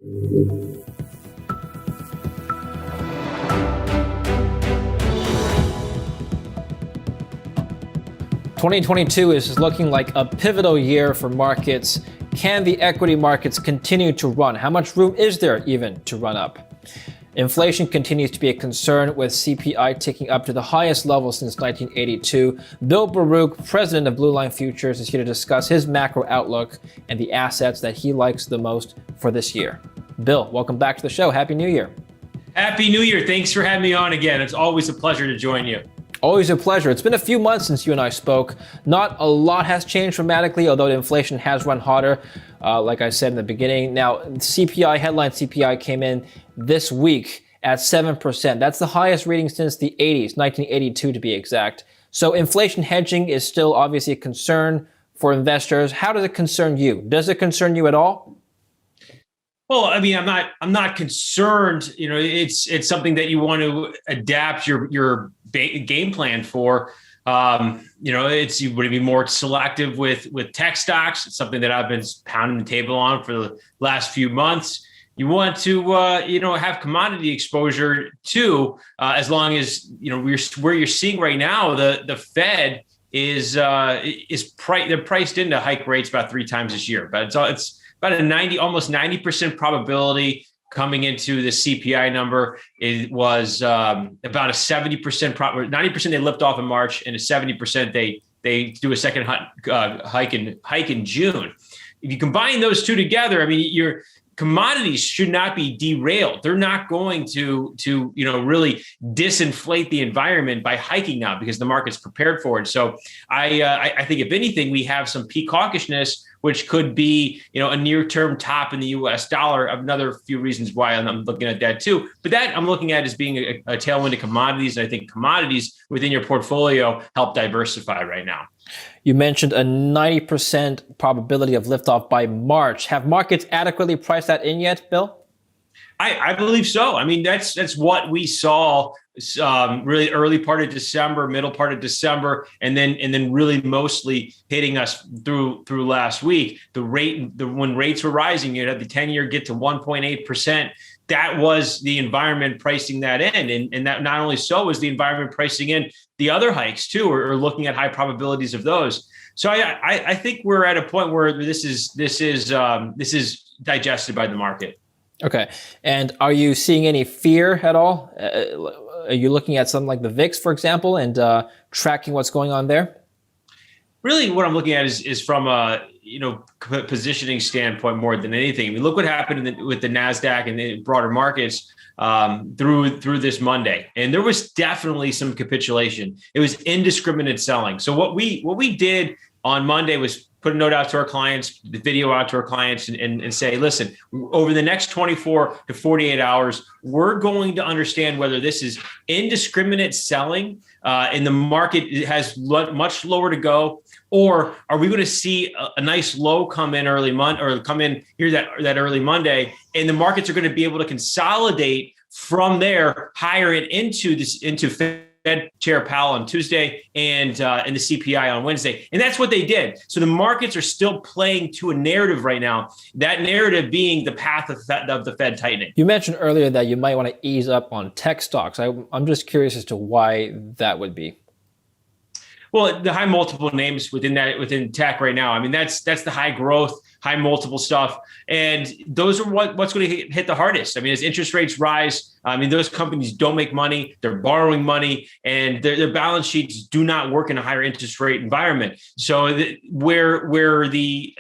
2022 is looking like a pivotal year for markets. Can the equity markets continue to run? How much room is there even to run up? Inflation continues to be a concern, with CPI ticking up to the highest level since 1982. Bill Baruch, president of Blue Line Futures, is here to discuss his macro outlook and the assets that he likes the most for this year. Bill, welcome back to the show. Happy New Year. Happy New Year. Thanks for having me on again. It's always a pleasure to join you. Always a pleasure. It's been a few months since you and I spoke. Not a lot has changed dramatically, although inflation has run hotter, like I said in the beginning. Now, CPI, headline CPI, came in this week at 7%. That's the highest reading since the 80s, 1982 to be exact. So inflation hedging is still obviously a concern for investors. How does it concern you? Does it concern you at all? Well, I mean, I'm not concerned. You know, it's something that you want to adapt your game plan for. You know, you want to be more selective with tech stocks. It's something that I've been pounding the table on for the last few months. You want to, have commodity exposure too, as long as, where you're seeing right now, the Fed they're priced into hike rates about 3 times this year, but it's about almost 90% probability coming into the CPI number. It was about a 70% 90% they lift off in March, and a 70% they do a second hike in June. If you combine those two together, I mean, your commodities should not be derailed. They're not going to really disinflate the environment by hiking now, because the market's prepared for it. So I think if anything, we have some peak hawkishness, which could be, a near-term top in the U.S. dollar. Another few reasons why I'm looking at that too. But that I'm looking at as being a tailwind to commodities. And I think commodities within your portfolio help diversify right now. You mentioned a 90% probability of liftoff by March. Have markets adequately priced that in yet, Bill? I believe so. I mean, that's what we saw really early part of December, middle part of December, and then really mostly hitting us through last week. When rates were rising, you had the 10-year get to 1.8%. That was the environment pricing that in. And that not only so was the environment pricing in the other hikes too, or looking at high probabilities of those. So I think we're at a point where this is digested by the market. Okay. And are you seeing any fear at all? Are you looking at something like the VIX, for example, and tracking what's going on there? Really, what I'm looking at is from a positioning standpoint more than anything. I mean, look what happened with the NASDAQ and the broader markets through this Monday, and there was definitely some capitulation. It was indiscriminate selling. So what we did on Monday was put a note out to our clients, the video out to our clients, and say, listen, over the next 24 to 48 hours, we're going to understand whether this is indiscriminate selling and the market has much lower to go, or are we going to see a nice low come in that early Monday, and the markets are going to be able to consolidate from there higher and into Fed Chair Powell on Tuesday and the CPI on Wednesday. And that's what they did. So the markets are still playing to a narrative right now, that narrative being the path of the Fed tightening. You mentioned earlier that you might want to ease up on tech stocks. I'm just curious as to why that would be. Well, the high multiple names within tech right now. I mean, that's the high growth, high multiple stuff. And those are what's going to hit the hardest. I mean, as interest rates rise, I mean, those companies don't make money, they're borrowing money, and their balance sheets do not work in a higher interest rate environment. So where rates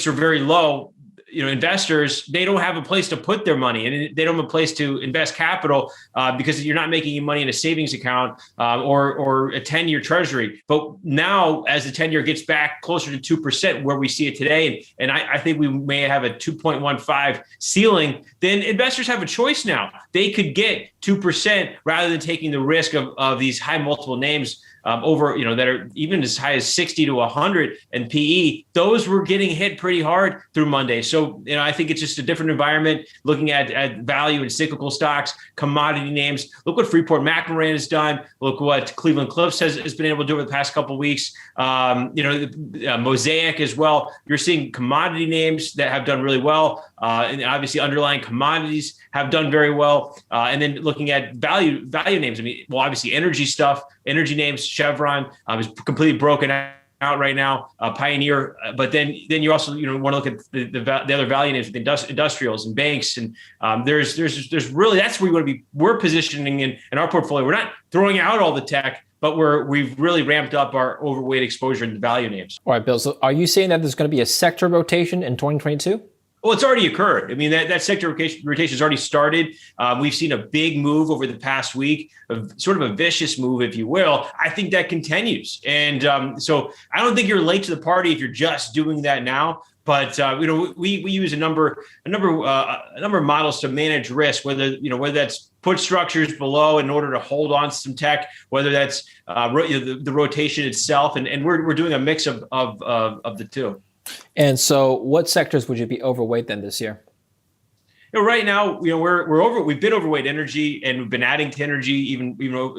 are very low, investors, they don't have a place to put their money, and they don't have a place to invest capital because you're not making any money in a savings account or a 10-year treasury. But now, as the 10-year gets back closer to 2%, where we see it today, and I think we may have a 2.15 ceiling, then investors have a choice now. They could get 2% rather than taking the risk of these high multiple names over, that are even as high as 60 to 100 and PE, those were getting hit pretty hard through Monday. So, I think it's just a different environment looking at value and cyclical stocks, commodity names. Look what Freeport McMoRan has done. Look what Cleveland Cliffs has been able to do over the past couple of weeks. Mosaic as well. You're seeing commodity names that have done really well. And obviously underlying commodities have done very well. And then looking at value names. Obviously energy names, Chevron is completely broken out right now, Pioneer. But then you also want to look at the other value names with industrials and banks, and there's really, that's where we want to be. We're positioning in our portfolio. We're not throwing out all the tech, but we've really ramped up our overweight exposure in the value names. All right, Bill. So are you saying that there's going to be a sector rotation in 2022? Well, it's already occurred. That sector rotation has already started. We've seen a big move over the past week, sort of a vicious move, if you will. I think that continues. And so I don't think you're late to the party if you're just doing that now. But we use a number of models to manage risk, whether that's put structures below in order to hold on to some tech, whether that's the rotation itself, and we're doing a mix of the two. And so what sectors would you be overweight then this year? Right now, we've been overweight energy, and we've been adding to energy even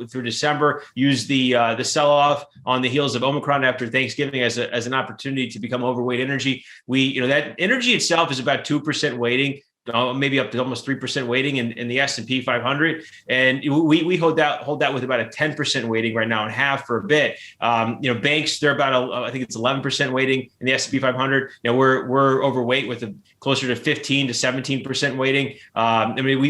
through December. Use the sell-off on the heels of Omicron after Thanksgiving as an opportunity to become overweight energy. That energy itself is about 2% weighting. Maybe up to almost 3% weighting in the S&P 500, and we hold that with about a 10% weighting right now, and half for a bit. Banks, they're about I think it's 11% weighting in the S&P 500. We're overweight with closer to 15 to 17% weighting.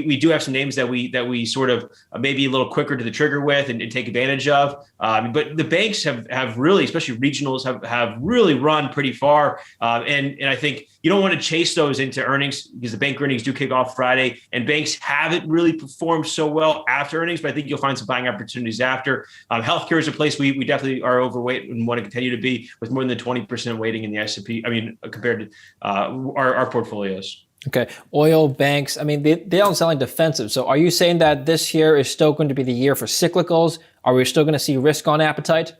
We do have some names that we sort of maybe a little quicker to the trigger with and take advantage of. But the banks have really, especially regionals, have really run pretty far. And I think you don't want to chase those into earnings, because the bank earnings do kick off Friday, and banks haven't really performed so well after earnings, but I think you'll find some buying opportunities after. Healthcare is a place we definitely are overweight and want to continue to be, with more than 20% weighting in the S&P, compared to our portfolios. Okay. Oil, banks, they don't sound like defensive. So are you saying that this year is still going to be the year for cyclicals? Are we still going to see risk on appetite?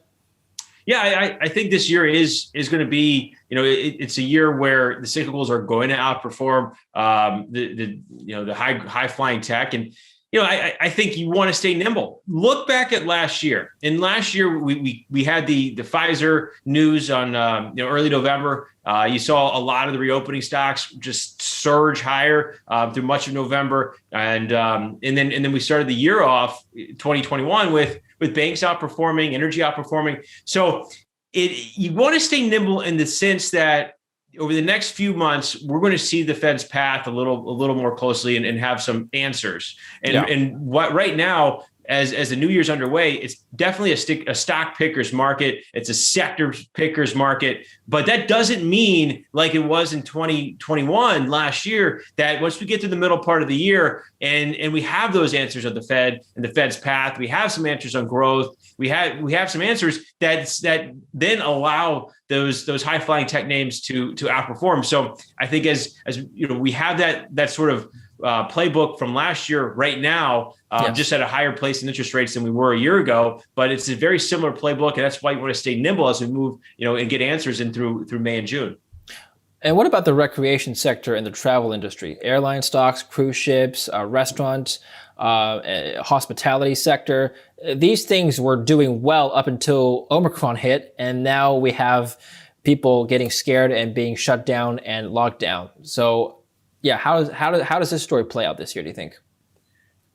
Yeah, I think this year is going to be, it's a year where the cyclicals are going to outperform the high flying tech. And I think you want to stay nimble. Look back at last year. And last year we had the Pfizer news on early November. You saw a lot of the reopening stocks just surge higher through much of November, and then we started the year off 2021 with banks outperforming, energy outperforming. So you want to stay nimble in the sense that over the next few months, we're going to see the Fed's path a little more closely and have some answers. And what right now, as the new year's underway, it's definitely a stock picker's market. It's a sector picker's market, but that doesn't mean, like it was in 2021 last year, that once we get to the middle part of the year and we have those answers of the Fed and the Fed's path, we have some answers on growth, we have some answers that then allow those high flying tech names to outperform. So I think as we have that sort of playbook from last year right now, just at a higher place in interest rates than we were a year ago. But it's a very similar playbook, and that's why you want to stay nimble as we move, and get answers in through May and June. And what about the recreation sector and the travel industry? Airline stocks, cruise ships, restaurants, hospitality sector. These things were doing well up until Omicron hit, and now we have people getting scared and being shut down and locked down. So yeah, how does this story play out this year, do you think?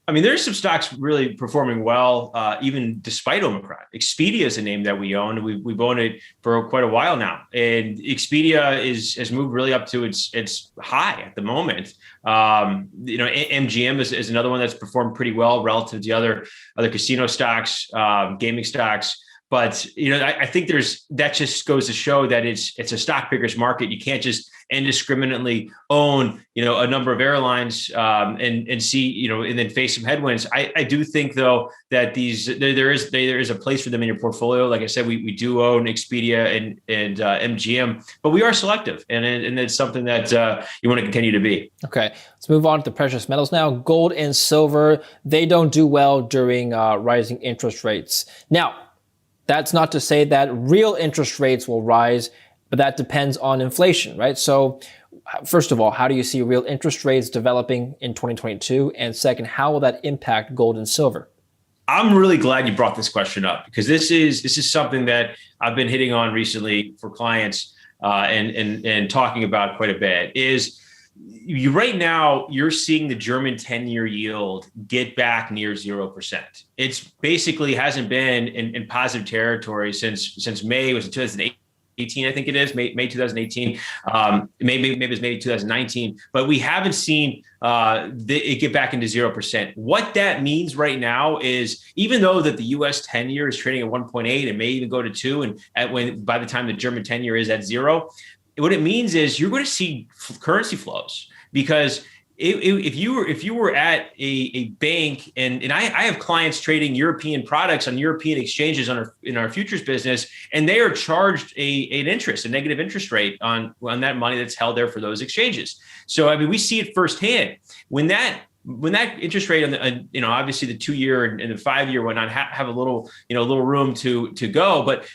There's some stocks really performing well, even despite Omicron. Expedia is a name that we own. We've owned it for quite a while now, and Expedia has moved really up to its high at the moment. MGM is another one that's performed pretty well relative to other casino stocks, gaming stocks. But I think that just goes to show that it's a stock picker's market. You can't just indiscriminately own a number of airlines and see and then face some headwinds. I do think though that there is a place for them in your portfolio. Like I said, we do own Expedia and MGM, but we are selective, and it's something that you want to continue to be. Okay, let's move on to precious metals now. Gold and silver, they don't do well during rising interest rates. Now, That's not to say that real interest rates will rise, but that depends on inflation, right? So first of all, how do you see real interest rates developing in 2022? And second, how will that impact gold and silver? I'm really glad you brought this question up because this is something that I've been hitting on recently for clients and talking about quite a bit. Is you right now you're seeing the German 10-year yield get back near 0%. It's basically hasn't been in positive territory since May. Was it 2018? I think it is May 2018. Maybe it was maybe 2019, but we haven't seen it get back into 0%. What that means right now is even though that the U.S. 10-year is trading at 1.8 and may even go to 2, and by the time the German 10-year is at 0, what it means is you're going to see currency flows because if you were at a bank and I have clients trading European products on European exchanges in our futures business, and they are charged a negative interest rate on that money that's held there for those exchanges. So I mean, we see it firsthand when that interest rate on the obviously the 2-year and the 5-year whatnot have a little room to go, but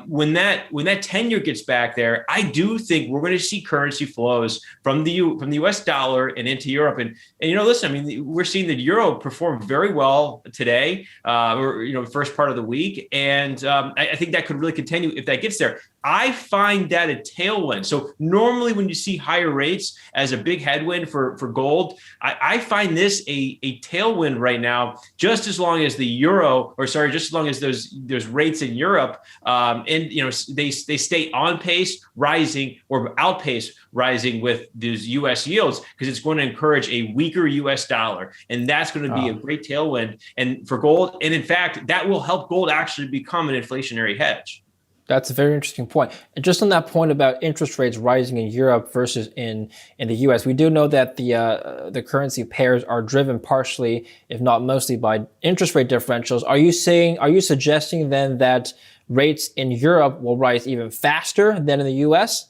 when that 10-year gets back there, I do think we're going to see currency flows from the U.S. dollar and into Europe. And listen, I mean, we're seeing the euro perform very well today, or first part of the week, and I think that could really continue if that gets there. I find that a tailwind. So normally when you see higher rates as a big headwind for gold, I find this a tailwind right now, just as long as just as long as those rates in Europe they stay on pace rising or outpace rising with these U.S. yields, because it's going to encourage a weaker U.S. dollar, and that's going to be a great tailwind and for gold. And in fact, that will help gold actually become an inflationary hedge. That's a very interesting point. And just on that point about interest rates rising in Europe versus in the U.S., we do know that the currency pairs are driven partially, if not mostly, by interest rate differentials. Are you suggesting then that rates in Europe will rise even faster than in the U.S.?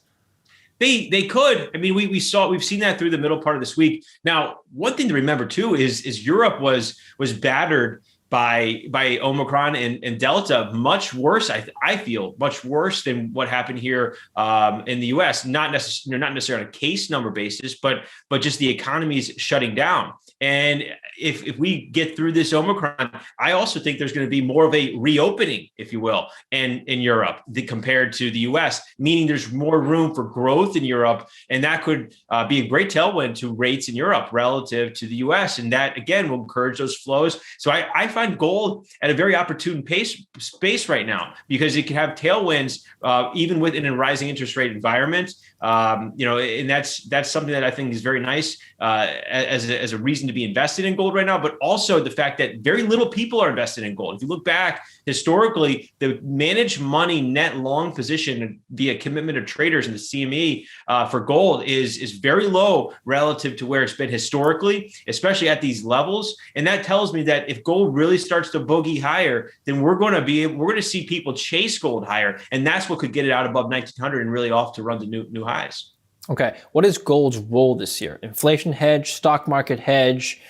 They could. I mean, we've seen that through the middle part of this week. Now, one thing to remember too is Europe was battered by Omicron and Delta much worse. I feel much worse than what happened here in the U.S. Not necessarily on a case number basis, but just the economy's shutting down. And if we get through this Omicron, I also think there's going to be more of a reopening, if you will, in Europe compared to the U.S., meaning there's more room for growth in Europe. And that could be a great tailwind to rates in Europe relative to the U.S. And that, again, will encourage those flows. So I find gold at a very opportune space right now, because it can have tailwinds even within a rising interest rate environment. And that's something that I think is very nice as a reason to be invested in gold right now, but also the fact that very little people are invested in gold. If you look back historically, the managed money net long position via commitment of traders in the CME for gold is very low relative to where it's been historically, especially at these levels. And that tells me that if gold really starts to boogie higher, then we're going to see people chase gold higher, and that's what could get it out above 1900 and really off to run to new highs. Okay, what is gold's role this year? Inflation hedge, stock market hedge,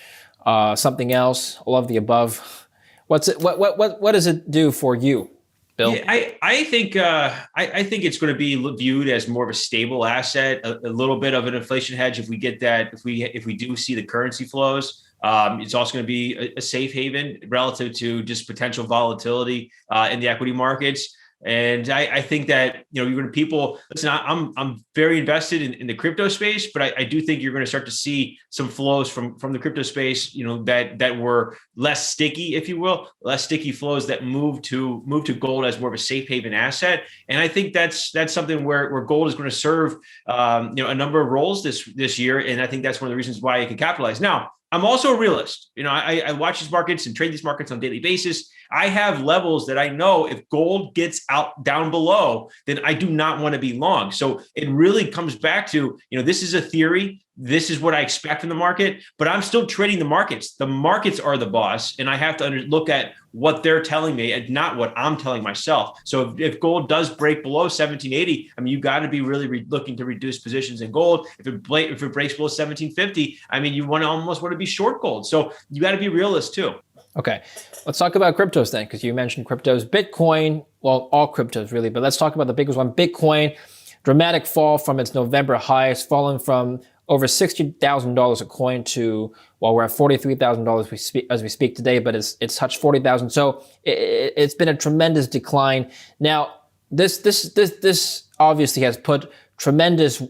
something else, all of the above? What does it do for you, Bill? Yeah, I think it's going to be viewed as more of a stable asset, a little bit of an inflation hedge if we get that, if we do see the currency flows. It's also going to be a safe haven relative to just potential volatility in the equity markets. And I think that, you're going to people listen, I'm very invested in the crypto space, but I do think you're going to start to see some flows from the crypto space, that were less sticky, if you will, less sticky flows that move to gold as more of a safe haven asset. And I think that's something where gold is going to serve, a number of roles this year. And I think that's one of the reasons why it can capitalize. Now, I'm also a realist. I watch these markets and trade these markets on a daily basis. I have levels that I know if gold gets down below, then I do not want to be long. So it really comes back to, this is a theory. This is what I expect from the market, but I'm still trading the markets. The markets are the boss, and I have to look at what they're telling me and not what I'm telling myself. So if gold does break below 1780, I mean, you got to be really looking to reduce positions in gold. If it breaks below 1750, I mean, you almost want to be short gold. So you got to be realist too. Okay, let's talk about cryptos then, because you mentioned cryptos. Bitcoin, well, all cryptos really, but let's talk about the biggest one. Bitcoin, dramatic fall from its November highs, falling from over $60,000 a coin to, well, we're at $43,000 as we speak today, but it's touched 40,000. So it's been a tremendous decline. Now, this obviously has put tremendous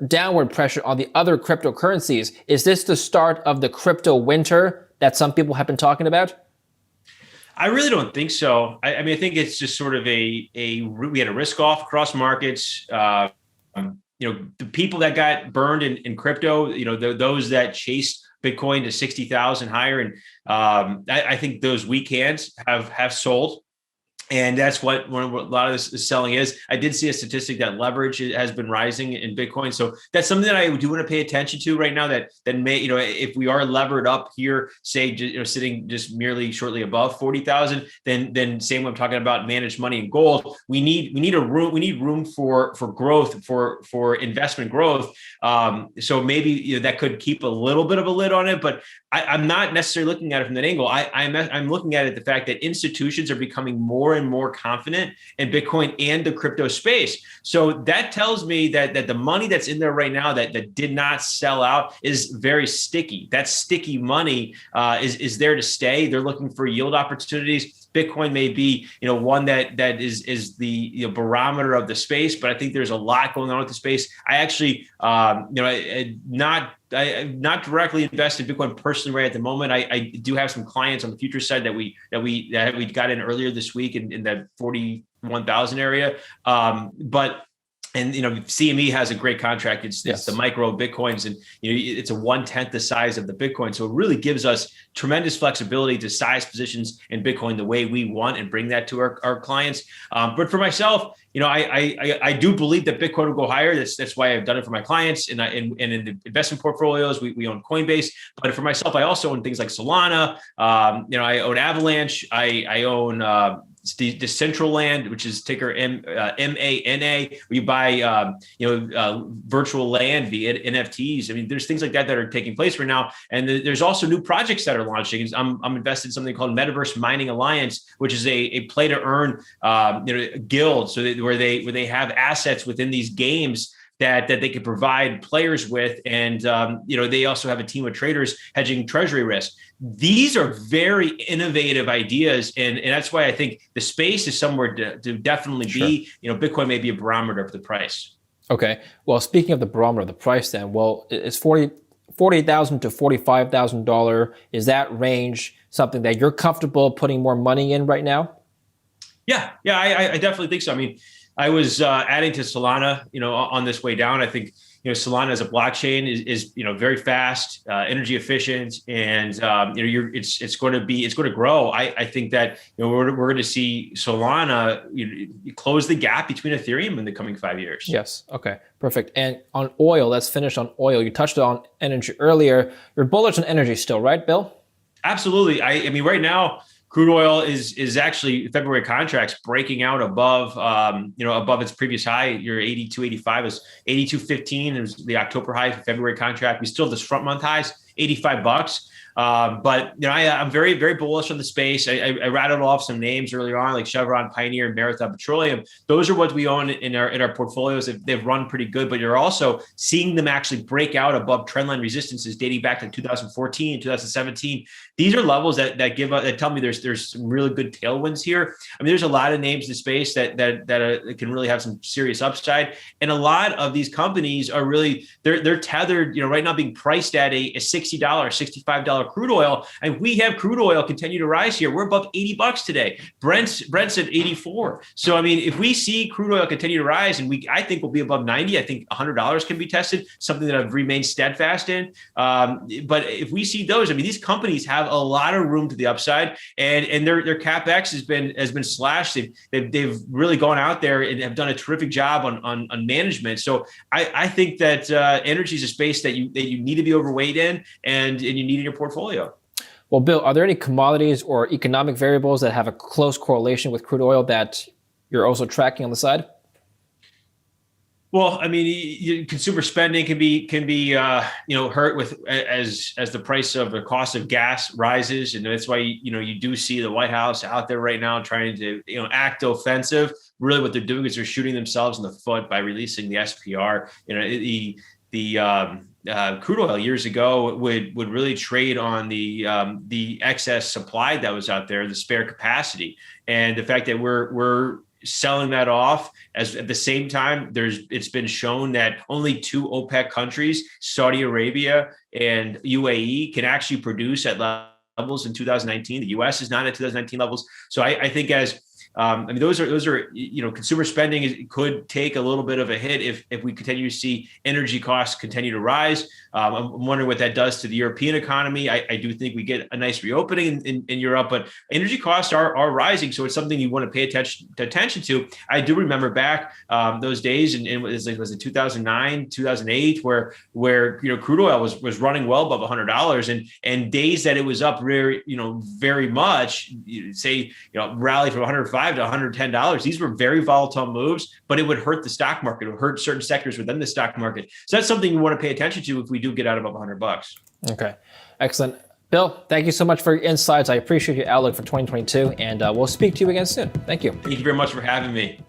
downward pressure on the other cryptocurrencies. Is this the start of the crypto winter that some people have been talking about? I really don't think so. I mean, I think it's just sort of we had a risk off across markets. The people that got burned in crypto, those that chased Bitcoin to 60,000 higher, and I think those weak hands have sold. And that's what a lot of this selling is. I did see a statistic that leverage has been rising in Bitcoin. So that's something that I do want to pay attention to right now that may, if we are levered up here, say, sitting just merely shortly above 40,000, then same when I'm talking about managed money and gold, we need room for growth, for investment growth. So maybe that could keep a little bit of a lid on it, but I'm not necessarily looking at it from that angle. I'm looking at it the fact that institutions are becoming more and more confident in Bitcoin and the crypto space. So that tells me that the money that's in there right now that did not sell out is very sticky. That sticky money is there to stay. They're looking for yield opportunities. Bitcoin may be, one that is the barometer of the space, but I think there's a lot going on with the space. I actually, not directly invested in Bitcoin personally right at the moment. I do have some clients on the future side that we got in earlier this week in that 41,000 area. And CME has a great contract. It's the micro Bitcoins, and it's a 1/10 the size of the Bitcoin. So it really gives us tremendous flexibility to size positions in Bitcoin the way we want and bring that to our clients. But for myself, I do believe that Bitcoin will go higher. That's why I've done it for my clients, and in the investment portfolios, we own Coinbase. But for myself, I also own things like Solana. I own Avalanche. I own Decentraland, which is ticker MANA, where you buy virtual land via NFTs. I mean, there's things like that are taking place right now, and there's also new projects that are launching. I'm invested in something called Metaverse Mining Alliance, which is a play to earn guild, so where they have assets within these games that they could provide players with. And, they also have a team of traders hedging treasury risk. These are very innovative ideas. And that's why I think the space is somewhere to definitely be, Bitcoin may be a barometer of the price. Okay. Well, speaking of the barometer of the price then, well, is $40,000 to $45,000, is that range something that you're comfortable putting more money in right now? Yeah, I definitely think so. I mean, I was adding to Solana, on this way down. I think, Solana as a blockchain is very fast, energy efficient, and it's going to grow. I think that we're going to see Solana close the gap between Ethereum in the coming 5 years. Yes. Okay. Perfect. And on oil, let's finish on oil. You touched on energy earlier. You're bullish on energy still, right, Bill? Absolutely. I mean, right now, crude oil is actually February contracts breaking out above its previous high. Your 82.85 is 82.15. It was the October high for February contract. We still have this front month highs, $85. But I'm very, very bullish on the space. I rattled off some names earlier on, like Chevron, Pioneer, and Marathon Petroleum. Those are what we own in our portfolios. They've run pretty good, but you're also seeing them actually break out above trendline resistances dating back to 2014, 2017. These are levels that tell me there's some really good tailwinds here. I mean, there's a lot of names in the space that can really have some serious upside, and a lot of these companies are really they're tethered. Right now being priced at a $60, $65 crude oil, and we have crude oil continue to rise here. We're above $80 today. Brent's at 84. So I mean, if we see crude oil continue to rise, and I think we'll be above 90, I think $100 can be tested, something that I've remained steadfast in. But if we see those, I mean, these companies have a lot of room to the upside, and their CapEx has been slashed. They've really gone out there and have done a terrific job on management. So I think that energy is a space that you need to be overweight in, and you need in your portfolio. Well, Bill, are there any commodities or economic variables that have a close correlation with crude oil that you're also tracking on the side? Well, I mean, consumer spending can be hurt with as the price of the cost of gas rises, and that's why you do see the White House out there right now trying to act offensive. Really, what they're doing is they're shooting themselves in the foot by releasing the SPR. The crude oil years ago would really trade on the excess supply that was out there, the spare capacity, and the fact that we're selling that off as at the same time it's been shown that only two OPEC countries, Saudi Arabia and UAE, can actually produce at levels in 2019. The US is not at 2019 levels. So I think those are consumer spending could take a little bit of a hit if we continue to see energy costs continue to rise. I'm wondering what that does to the European economy. I do think we get a nice reopening in Europe, but energy costs are rising, so it's something you want to pay attention to. I do remember back those days, and it was in 2009, 2008, where crude oil was running well above $100, and days that it was up very much, say rally from 105 to $110. These were very volatile moves, but it would hurt the stock market. It would hurt certain sectors within the stock market. So that's something you want to pay attention to if we do get out above $100. Okay, excellent. Bill, thank you so much for your insights. I appreciate your outlook for 2022, and we'll speak to you again soon. Thank you. Thank you very much for having me.